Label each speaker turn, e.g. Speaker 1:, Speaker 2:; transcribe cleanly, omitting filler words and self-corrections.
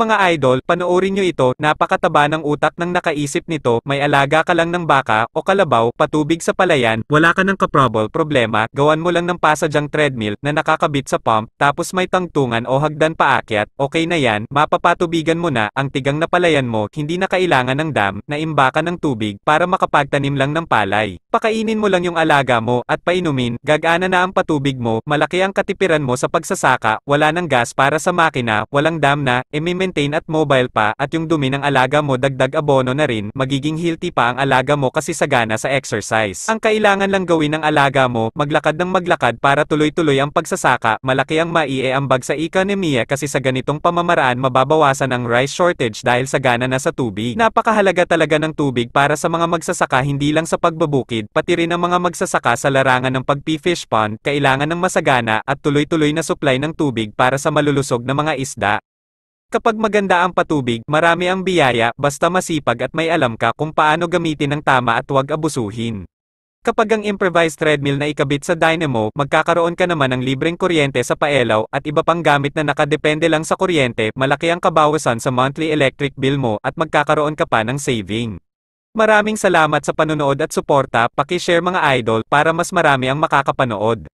Speaker 1: Mga idol, panoorin nyo ito, napakataba ng utak ng nakaisip nito, may alaga ka lang ng baka, o kalabaw, patubig sa palayan, wala ka ng problema, gawan mo lang ng pasadyang treadmill, na nakakabit sa pump, tapos may tangtungan o hagdan paakyat, okay na yan, mapapatubigan mo na, ang tigang na palayan mo, hindi na kailangan ng dam, na imbaka ng tubig, para makapagtanim lang ng palay. Pakainin mo lang yung alaga mo, at painumin, gagana na ang patubig mo, malaki ang katipiran mo sa pagsasaka, wala ng gas para sa makina, walang dam na, maintain at mobile pa, at yung dumi ng alaga mo dagdag abono na rin, magiging healthy pa ang alaga mo kasi sagana sa exercise. Ang kailangan lang gawin ng alaga mo, maglakad ng maglakad para tuloy-tuloy ang pagsasaka, malaki ang maiambag sa ekonomiya kasi sa ganitong pamamaraan mababawasan ang rice shortage dahil sagana na sa tubig. Napakahalaga talaga ng tubig para sa mga magsasaka hindi lang sa pagbabukid, pati rin ang mga magsasaka sa larangan ng pag-fish pond, kailangan ng masagana at tuloy-tuloy na supply ng tubig para sa malulusog na mga isda. Kapag maganda ang patubig, marami ang biyaya, basta masipag at may alam ka kung paano gamitin ng tama at huwag abusuhin. Kapag ang improvised treadmill na ikabit sa dynamo, magkakaroon ka naman ng libreng kuryente sa paelaw at iba pang gamit na nakadepende lang sa kuryente, malaki ang kabawasan sa monthly electric bill mo at magkakaroon ka pa ng saving. Maraming salamat sa panonood at suporta, paki-share mga idol para mas marami ang makakapanood.